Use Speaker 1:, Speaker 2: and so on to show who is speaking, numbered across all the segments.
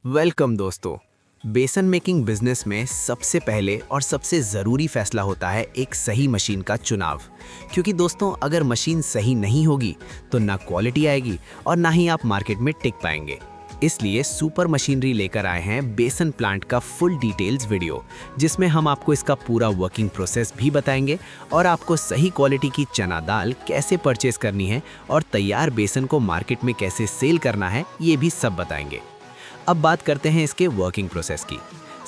Speaker 1: Welcome दोस्तों। बेसन making business में सबसे पहले और सबसे ज़रूरी फैसला होता है एक सही मशीन का चुनाव। क्योंकि दोस्तों अगर मशीन सही नहीं होगी तो ना क्वालिटी आएगी और ना ही आप मार्केट में टिक पाएंगे। इसलिए सुपर मशीनरी लेकर आए हैं बेसन प्लांट का फुल डिटेल्स वीडियो, जिसमें हम आपको इसका पूरा वर्किंग प्रोसेस भी बताएंगे और आपको सही क्वालिटी की चना दाल कैसे परचेस करनी है और तैयार बेसन को मार्केट में कैसे सेल करना है ये भी सब बताएंगे। अब बात करते हैं इसके वर्किंग प्रोसेस की।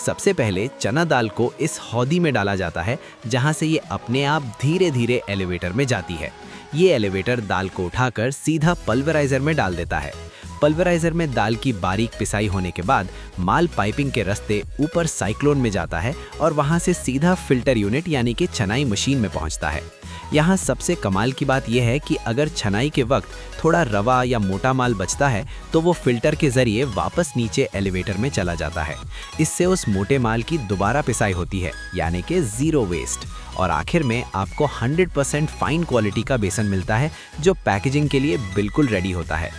Speaker 1: सबसे पहले चना दाल को इस हौदी में डाला जाता है, जहां से ये अपने आप धीरे धीरे एलिवेटर में जाती है। ये एलिवेटर दाल को उठाकर सीधा पल्वराइजर में डाल देता है। पल्वराइजर में दाल की बारीक पिसाई होने के बाद माल पाइपिंग के रास्ते ऊपर साइक्लोन में जाता है और वहां से सीधा फिल्टर यूनिट यानी कि छनाई मशीन में पहुंचता है। यहाँ सबसे कमाल की बात यह है कि अगर छनाई के वक्त थोड़ा रवा या मोटा माल बचता है तो वो फिल्टर के जरिए वापस नीचे एलिवेटर में चला जाता है। इससे उस मोटे माल की दोबारा पिसाई होती है, यानी कि ज़ीरो वेस्ट, और आखिर में आपको 100% फाइन क्वालिटी का बेसन मिलता है जो पैकेजिंग के लिए बिल्कुल रेडी होता है।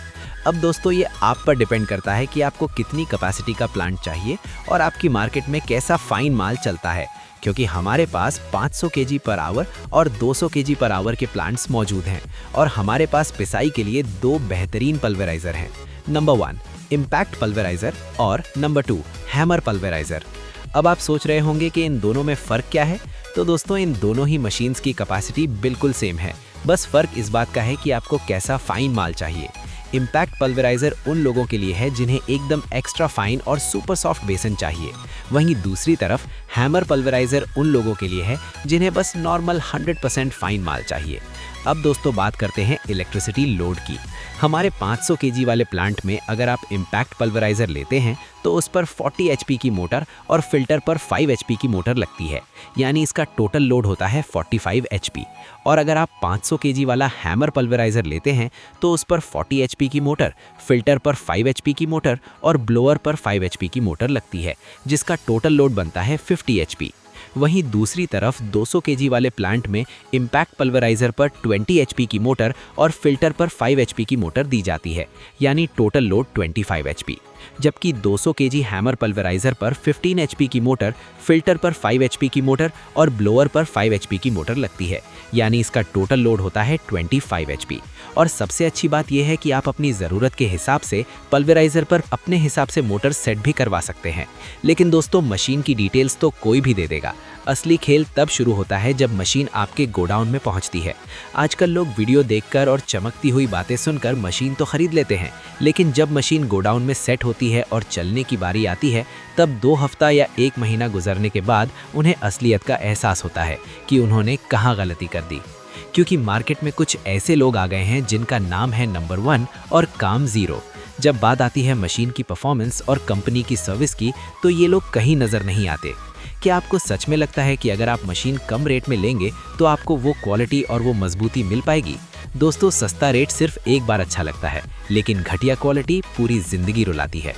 Speaker 1: अब दोस्तों ये आप पर डिपेंड करता है कि आपको कितनी कैपेसिटी का प्लांट चाहिए और आपकी मार्केट में कैसा फाइन माल चलता है, क्योंकि हमारे पास 500 केजी पर आवर और 200 केजी पर आवर के प्लांट्स मौजूद हैं और हमारे पास पिसाई के लिए दो बेहतरीन पल्वराइजर हैं। नंबर 1 इम्पैक्ट पल्वराइजर और नंबर 2 हैमर पल्वराइजर। अब आप सोच रहे होंगे कि इन दोनों में फ़र्क क्या है। तो दोस्तों इन दोनों ही मशीन्स की कैपेसिटी बिल्कुल सेम है, बस फ़र्क इस बात का है कि आपको कैसा फाइन माल चाहिए। इम्पैक्ट पल्वराइजर उन लोगों के लिए है जिन्हें एकदम एक्स्ट्रा फाइन और सुपर सॉफ्ट बेसन चाहिए। वहीं दूसरी तरफ हैमर पल्वराइजर उन लोगों के लिए है जिन्हें बस नॉर्मल 100% फाइन माल चाहिए। अब दोस्तों बात करते हैं इलेक्ट्रिसिटी लोड की। हमारे 500 केजी वाले प्लांट में अगर आप इम्पैक्ट पल्वराइजर लेते हैं तो उस पर 40 एचपी की मोटर और फिल्टर पर 5 एचपी की मोटर लगती है, यानी इसका टोटल लोड होता है 45 एचपी। और अगर आप 500 केजी वाला हैमर पल्वराइजर लेते हैं तो उस पर 40 एचपी की मोटर, फिल्टर पर 5 एचपी की मोटर और ब्लोअर पर 5 एचपी की मोटर लगती है, जिसका टोटल लोड बनता है 50 एचपी। वहीं दूसरी तरफ 200 केजी वाले प्लांट में इम्पैक्ट पल्वराइजर पर 20 एचपी की मोटर और फिल्टर पर 5 एचपी की मोटर दी जाती है, यानी टोटल लोड 25 एचपी। जबकि 200 केजी हैमर पल्वराइजर पर 15 एचपी की मोटर, फिल्टर पर 5 एचपी की मोटर और ब्लोअर पर 5 एचपी की मोटर लगती है, यानी इसका टोटल लोड होता है 25 एचपी। और सबसे अच्छी बात यह है कि आप अपनी ज़रूरत के हिसाब से पल्वराइजर पर अपने हिसाब से मोटर सेट भी करवा सकते हैं। लेकिन दोस्तों मशीन की डिटेल्स तो कोई भी दे देगा, असली खेल तब शुरू होता है जब मशीन आपके गोडाउन में पहुंचती है। आजकल लोग वीडियो देखकर और चमकती हुई बातें सुनकर मशीन तो खरीद लेते हैं, लेकिन जब मशीन गोडाउन में सेट होती है और चलने की बारी आती है तब 2 हफ्ता या 1 महीना गुजरने के बाद उन्हें असलियत का एहसास होता है कि उन्होंने कहाँ गलती कर दी। क्योंकि मार्केट में कुछ ऐसे लोग आ गए हैं जिनका नाम है नंबर 1 और काम 0। जब बात आती है मशीन की परफॉर्मेंस और कंपनी की सर्विस की तो ये लोग कहीं नज़र नहीं आते। क्या आपको सच में लगता है कि अगर आप मशीन कम रेट में लेंगे तो आपको वो क्वालिटी और वो मजबूती मिल पाएगी? दोस्तों सस्ता रेट सिर्फ एक बार अच्छा लगता है, लेकिन घटिया क्वालिटी पूरी जिंदगी रुलाती है।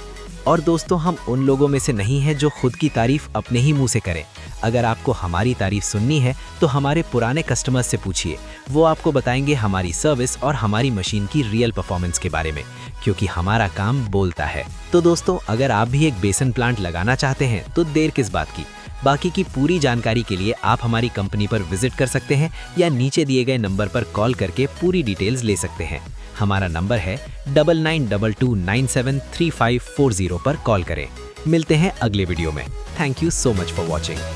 Speaker 1: और दोस्तों हम उन लोगों में से नहीं हैं जो खुद की तारीफ अपने ही मुंह से करें। अगर आपको हमारी तारीफ सुननी है तो हमारे पुराने कस्टमर्स से पूछिए, वो आपको बताएंगे हमारी सर्विस और हमारी मशीन की रियल परफॉर्मेंस के बारे में, क्योंकि हमारा काम बोलता है। तो दोस्तों अगर आप भी एक बेसन प्लांट लगाना चाहते हैं तो देर किस बात की। बाकी की पूरी जानकारी के लिए आप हमारी कंपनी पर विजिट कर सकते हैं या नीचे दिए गए नंबर पर कॉल करके पूरी डिटेल्स ले सकते हैं। हमारा नंबर है 9922973540 पर कॉल करें। मिलते हैं अगले वीडियो में। Thank you so much for watching.